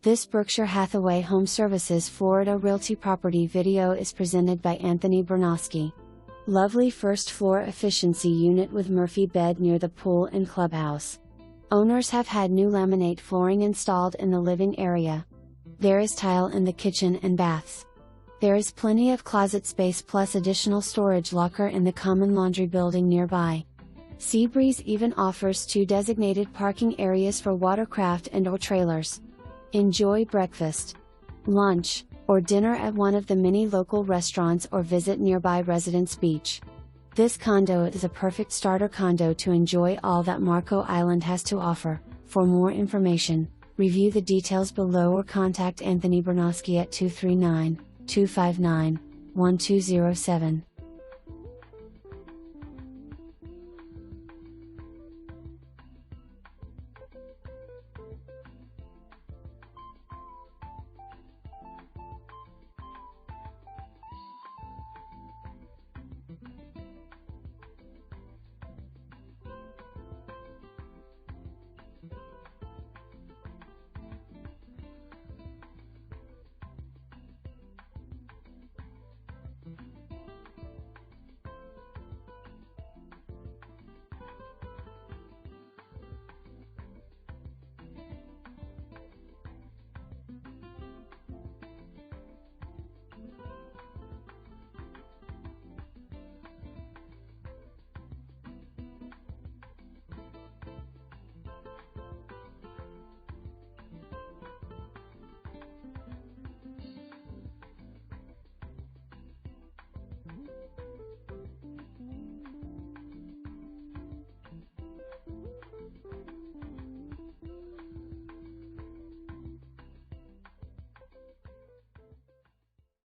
This Berkshire Hathaway HomeServices Florida Realty property video is presented by Anthony Bernosky. Lovely first floor efficiency unit with Murphy bed near the pool and clubhouse. Owners have had new laminate flooring installed in the living area. There is tile in the kitchen and baths. There is plenty of closet space plus additional storage locker in the common laundry building nearby. Seabreeze even offers 2 designated parking areas for watercraft and/or trailers. Enjoy breakfast, lunch, or dinner at one of the many local restaurants or visit nearby Residence Beach. This condo is a perfect starter condo to enjoy all that Marco Island has to offer. For more information, review the details below or contact Anthony Bernosky at 239-259-1207.